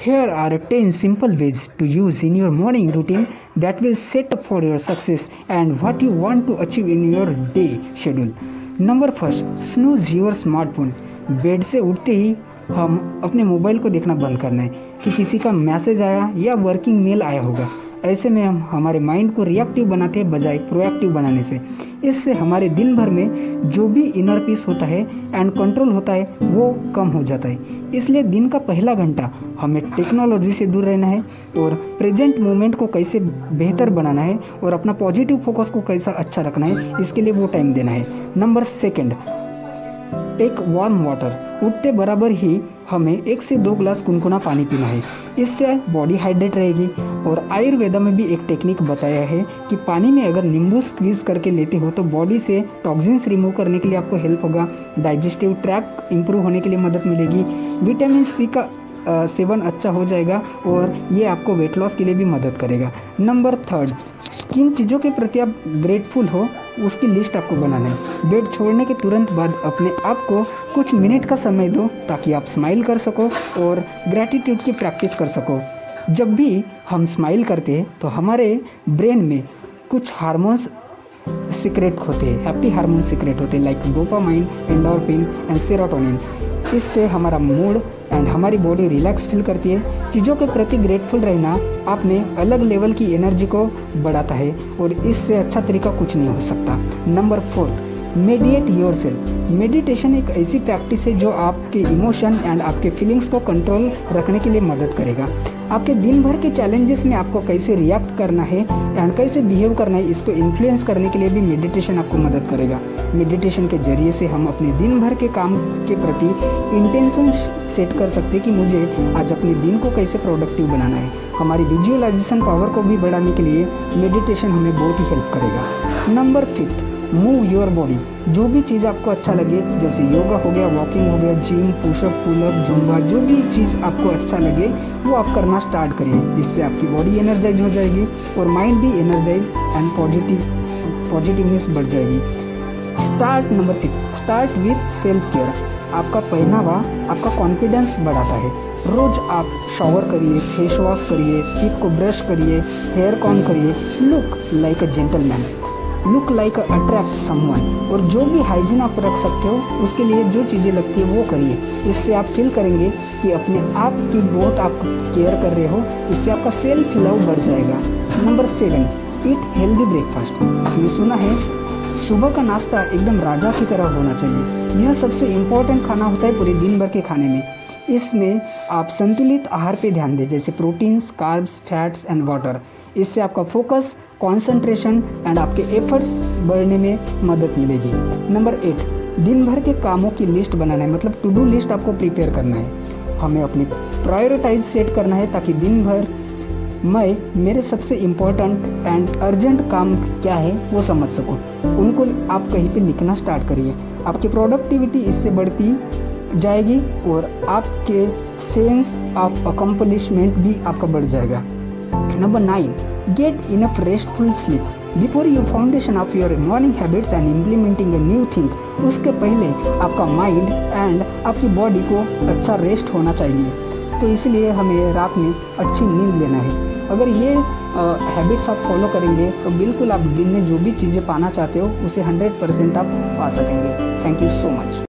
Here are 10 simple ways to use in your morning routine that will set up for your success and what you want to achieve in your day schedule. Number first, snooze your smartphone. Bed से उठते ही हम अपने mobile को देखना बंद करना है कि किसी का मैसेज आया या वर्किंग मेल आया होगा। ऐसे में हम हमारे माइंड को रिएक्टिव बनाते हैं बजाय प्रोएक्टिव बनाने से। इससे हमारे दिन भर में जो भी इनर पीस होता है एंड कंट्रोल होता है वो कम हो जाता है। इसलिए दिन का पहला घंटा हमें टेक्नोलॉजी से दूर रहना है और प्रेजेंट मोमेंट को कैसे बेहतर बनाना है और अपना पॉजिटिव फोकस को कैसा अच्छा रखना है, इसके लिए वो टाइम देना है। Number second, take warm water. उठते बराबर ही हमें 1 से 2 ग्लास गुनगुना पानी पीना है। इससे बॉडी हाइड्रेट रहेगी। और आयुर्वेदा में भी एक टेक्निक बताया है कि पानी में अगर नींबू स्क्वीज करके लेते हो तो बॉडी से टॉक्सिन्स रिमूव करने के लिए आपको हेल्प होगा। डाइजेस्टिव ट्रैक्ट इंप्रूव होने के लिए मदद मिलेगी। विटामिन सी का सेवन अच्छा हो जाएगा और ये आपको वेट लॉस के लिए भी मदद करेगा। नंबर थर्ड, किन चीज़ों के प्रति आप ग्रेटफुल हो उसकी लिस्ट आपको बनाना है। बेड छोड़ने के तुरंत बाद अपने आप को कुछ मिनट का समय दो ताकि आप स्माइल कर सको और ग्रैटिट्यूड की प्रैक्टिस कर सको। जब भी हम स्माइल करते हैं तो हमारे ब्रेन में कुछ हार्मोन्स सीक्रेट होते हैं, हैप्पी हार्मोन सीक्रेट होते हैं like dopamine, endorphin and serotonin. इससे हमारा मूड एंड हमारी बॉडी रिलैक्स फील करती है। चीज़ों के प्रति ग्रेटफुल रहना आप में अलग लेवल की एनर्जी को बढ़ाता है और इससे अच्छा तरीका कुछ नहीं हो सकता। Number 4, meditate yourself. मेडिटेशन एक ऐसी प्रैक्टिस है जो आपके इमोशन एंड आपके फीलिंग्स को कंट्रोल रखने के लिए मदद करेगा। आपके दिन भर के चैलेंजेस में आपको कैसे रिएक्ट करना है एंड कैसे बिहेव करना है, इसको इन्फ्लुएंस करने के लिए भी मेडिटेशन आपको मदद करेगा। मेडिटेशन के जरिए से हम अपने दिन भर के काम के प्रति इंटेंशन सेट कर सकते हैं कि मुझे आज अपने दिन को कैसे प्रोडक्टिव बनाना है। हमारी विजुअलाइजेशन पावर को भी बढ़ाने के लिए मेडिटेशन हमें बहुत ही हेल्प करेगा। Number 5, move your body. जो भी चीज़ आपको अच्छा लगे, जैसे योगा हो गया, वॉकिंग हो गया, जिम, पुशअप, पुलअप, जुम्बा, जो भी चीज़ आपको अच्छा लगे वो आप करना स्टार्ट करिए। इससे आपकी बॉडी एनर्जाइज हो जाएगी और माइंड भी एनर्जाइज एंड पॉजिटिवनेस बढ़ जाएगी। Number 6, start with self care. आपका पहनावा आपका कॉन्फिडेंस बढ़ाता है। रोज आप शावर करिए, फेस वॉश करिए, टीथ को ब्रश करिए, हेयर कॉम करिए। Look like a gentleman, look like attract someone. और जो भी हाइजीन आप रख सकते हो उसके लिए जो चीज़ें लगती है वो करिए। इससे आप फील करेंगे कि अपने आप की बहुत आप केयर कर रहे हो। इससे आपका सेल्फ लव बढ़ जाएगा। Number 7, eat healthy breakfast. आपने सुना है सुबह का नाश्ता एकदम राजा की तरह होना चाहिए। यह सबसे इम्पोर्टेंट खाना होता है पूरे दिन भर के खाने में। इसमें आप संतुलित आहार पे ध्यान दें, जैसे proteins, carbs, fats and water. इससे आपका फोकस, कंसंट्रेशन एंड आपके एफर्ट्स बढ़ने में मदद मिलेगी। नंबर 8, दिन भर के कामों की लिस्ट बनाना है, मतलब टू डू लिस्ट आपको प्रिपेयर करना है। हमें अपनी प्रायोरिटाइज सेट करना है ताकि दिन भर मैं मेरे सबसे इम्पोर्टेंट एंड अर्जेंट काम क्या है वो समझ सकूँ। उनको आप कहीं पे लिखना स्टार्ट करिए। आपकी प्रोडक्टिविटी इससे बढ़ती जाएगी और आपके सेंस ऑफ अकम्पलिशमेंट भी आपका बढ़ जाएगा। Number 9, get enough restful sleep before you foundation of your morning habits and implementing a new thing. उसके पहले आपका माइंड एंड आपकी बॉडी को अच्छा रेस्ट होना चाहिए। तो इसलिए हमें रात में अच्छी नींद लेना है। अगर ये हैबिट्स आप फॉलो करेंगे तो बिल्कुल आप दिन में जो भी चीज़ें पाना चाहते हो उसे 100% आप पा सकेंगे। Thank you so much.